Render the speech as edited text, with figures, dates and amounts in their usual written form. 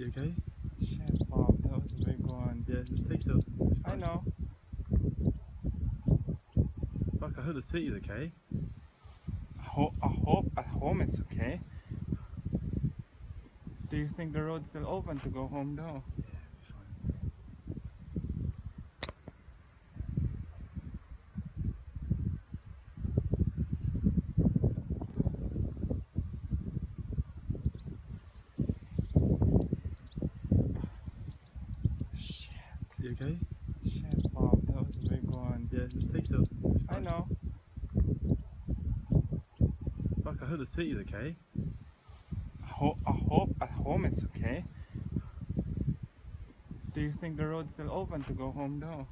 You okay? Shit, Bob, that was a big one. Yeah, just take it. I know. Fuck, I heard the city's okay. I hope at home it's okay. Do you think the road's still open to go home though? Yeah, fine. Shit. You okay? Shit, Bob, that was a big one. Yeah, just take it. I know. Fuck, I heard the city's okay. I hope at home it's okay. Do you think the road's still open to go home though?